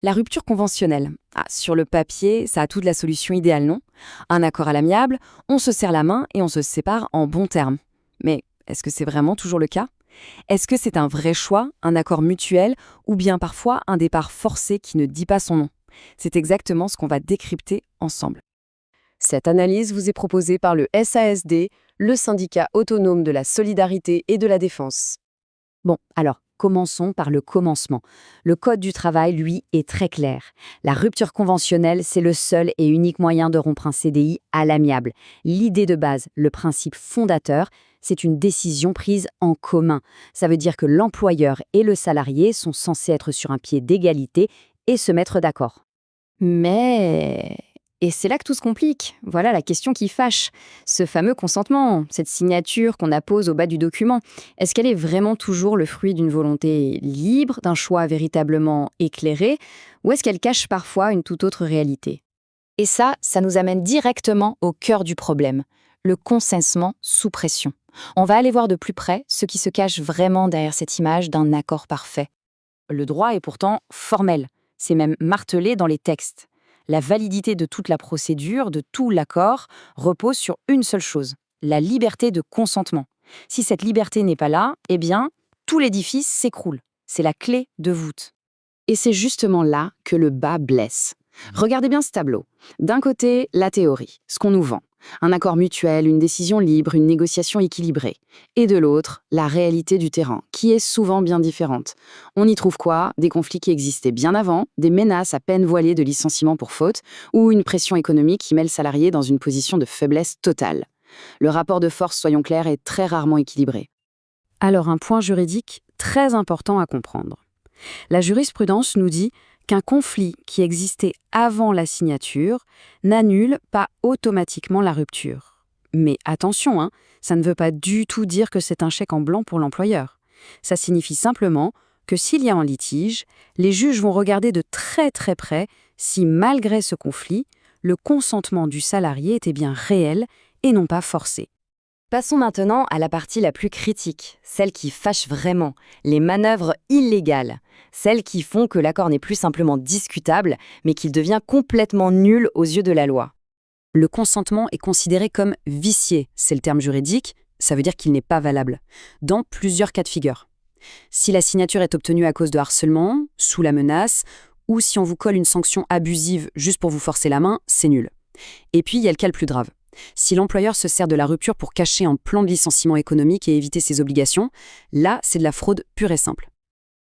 La rupture conventionnelle. Ah, sur le papier, ça a toute la solution idéale, non? Un accord à l'amiable, on se serre la main et on se sépare en bons termes. Mais est-ce que c'est vraiment toujours le cas? Est-ce que c'est un vrai choix, un accord mutuel, ou bien parfois un départ forcé qui ne dit pas son nom? C'est exactement ce qu'on va décrypter ensemble. Cette analyse vous est proposée par le SASD, le syndicat autonome de la solidarité et de la défense. Bon, alors, commençons par le commencement. Le Code du travail, lui, est très clair. La rupture conventionnelle, c'est le seul et unique moyen de rompre un CDI à l'amiable. L'idée de base, le principe fondateur, c'est une décision prise en commun. Ça veut dire que l'employeur et le salarié sont censés être sur un pied d'égalité et se mettre d'accord. Mais... Et c'est là que tout se complique. Voilà la question qui fâche. Ce fameux consentement, cette signature qu'on appose au bas du document, est-ce qu'elle est vraiment toujours le fruit d'une volonté libre, d'un choix véritablement éclairé, ou est-ce qu'elle cache parfois une toute autre réalité? Et ça nous amène directement au cœur du problème, le consentement sous pression. On va aller voir de plus près ce qui se cache vraiment derrière cette image d'un accord parfait. Le droit est pourtant formel, c'est même martelé dans les textes. La validité de toute la procédure, de tout l'accord, repose sur une seule chose, la liberté de consentement. Si cette liberté n'est pas là, eh bien, tout l'édifice s'écroule. C'est la clé de voûte. Et c'est justement là que le bas blesse. Regardez bien ce tableau. D'un côté, la théorie, ce qu'on nous vend. Un accord mutuel, une décision libre, une négociation équilibrée. Et de l'autre, la réalité du terrain, qui est souvent bien différente. On y trouve quoi? Des conflits qui existaient bien avant, des menaces à peine voilées de licenciement pour faute, ou une pression économique qui met le salarié dans une position de faiblesse totale. Le rapport de force, soyons clairs, est très rarement équilibré. Alors un point juridique très important à comprendre. La jurisprudence nous dit qu'un conflit qui existait avant la signature n'annule pas automatiquement la rupture. Mais attention, ça ne veut pas du tout dire que c'est un chèque en blanc pour l'employeur. Ça signifie simplement que s'il y a un litige, les juges vont regarder de très très près si, malgré ce conflit, le consentement du salarié était bien réel et non pas forcé. Passons maintenant à la partie la plus critique, celle qui fâche vraiment, les manœuvres illégales, celles qui font que l'accord n'est plus simplement discutable, mais qu'il devient complètement nul aux yeux de la loi. Le consentement est considéré comme vicié, c'est le terme juridique, ça veut dire qu'il n'est pas valable, dans plusieurs cas de figure. Si la signature est obtenue à cause de harcèlement, sous la menace, ou si on vous colle une sanction abusive juste pour vous forcer la main, c'est nul. Et puis il y a le cas le plus grave. Si l'employeur se sert de la rupture pour cacher un plan de licenciement économique et éviter ses obligations, là, c'est de la fraude pure et simple.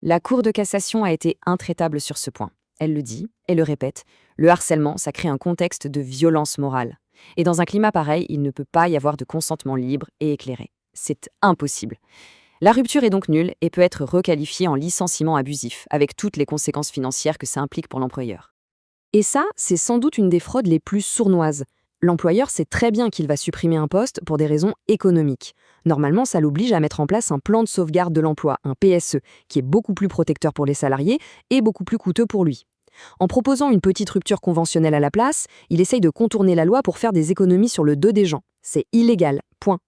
La Cour de cassation a été intraitable sur ce point. Elle le dit et le répète, le harcèlement, ça crée un contexte de violence morale. Et dans un climat pareil, il ne peut pas y avoir de consentement libre et éclairé. C'est impossible. La rupture est donc nulle et peut être requalifiée en licenciement abusif, avec toutes les conséquences financières que ça implique pour l'employeur. Et ça, c'est sans doute une des fraudes les plus sournoises. L'employeur sait très bien qu'il va supprimer un poste pour des raisons économiques. Normalement, ça l'oblige à mettre en place un plan de sauvegarde de l'emploi, un PSE, qui est beaucoup plus protecteur pour les salariés et beaucoup plus coûteux pour lui. En proposant une petite rupture conventionnelle à la place, il essaye de contourner la loi pour faire des économies sur le dos des gens. C'est illégal, point.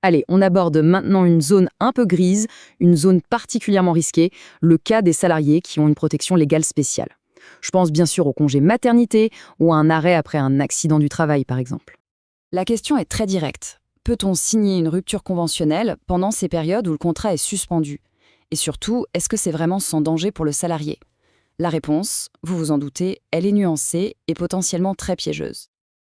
Allez, on aborde maintenant une zone un peu grise, une zone particulièrement risquée, le cas des salariés qui ont une protection légale spéciale. Je pense bien sûr au congé maternité ou à un arrêt après un accident du travail, par exemple. La question est très directe. Peut-on signer une rupture conventionnelle pendant ces périodes où le contrat est suspendu? Et surtout, est-ce que c'est vraiment sans danger pour le salarié? La réponse, vous vous en doutez, elle est nuancée et potentiellement très piégeuse.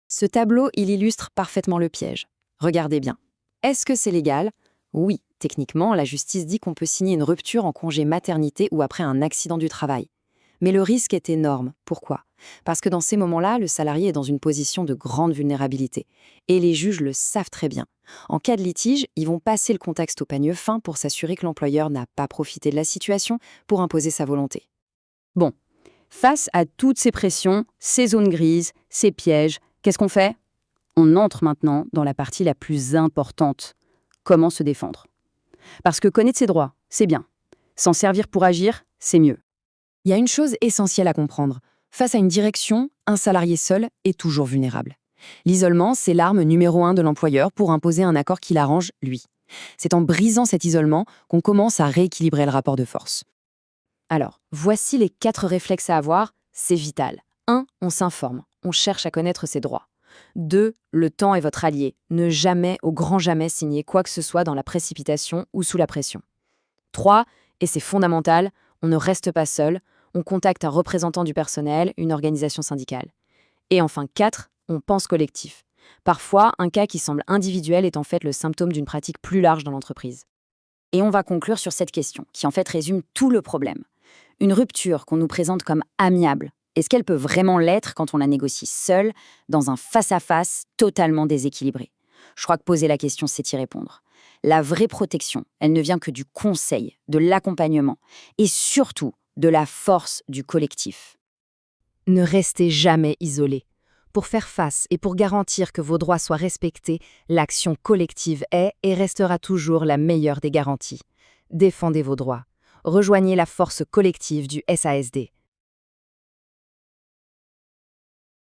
Ce tableau, il illustre parfaitement le piège. Regardez bien. Est-ce que c'est légal? Oui, techniquement, la justice dit qu'on peut signer une rupture en congé maternité ou après un accident du travail. Mais le risque est énorme. Pourquoi? Parce que dans ces moments-là, le salarié est dans une position de grande vulnérabilité. Et les juges le savent très bien. En cas de litige, ils vont passer le contexte au peigne fin pour s'assurer que l'employeur n'a pas profité de la situation pour imposer sa volonté. Bon, face à toutes ces pressions, ces zones grises, ces pièges, qu'est-ce qu'on fait? On entre maintenant dans la partie la plus importante. Comment se défendre? Parce que connaître ses droits, c'est bien. S'en servir pour agir, c'est mieux. Il y a une chose essentielle à comprendre. Face à une direction, un salarié seul est toujours vulnérable. L'isolement, c'est l'arme numéro 1 de l'employeur pour imposer un accord qui l'arrange, lui. C'est en brisant cet isolement qu'on commence à rééquilibrer le rapport de force. Alors, voici les 4 réflexes à avoir, c'est vital. 1. On s'informe, on cherche à connaître ses droits. 2. Le temps est votre allié. Ne jamais, au grand jamais, signer quoi que ce soit dans la précipitation ou sous la pression. 3. Et c'est fondamental, on ne reste pas seul, on contacte un représentant du personnel, une organisation syndicale. Et enfin 4. On pense collectif. Parfois, un cas qui semble individuel est en fait le symptôme d'une pratique plus large dans l'entreprise. Et on va conclure sur cette question, qui en fait résume tout le problème. Une rupture qu'on nous présente comme amiable, est-ce qu'elle peut vraiment l'être quand on la négocie seule, dans un face-à-face totalement déséquilibré? Je crois que poser la question, c'est y répondre. La vraie protection, elle ne vient que du conseil, de l'accompagnement, et surtout de la force du collectif. Ne restez jamais isolé. Pour faire face et pour garantir que vos droits soient respectés, l'action collective est et restera toujours la meilleure des garanties. Défendez vos droits. Rejoignez la force collective du SASD.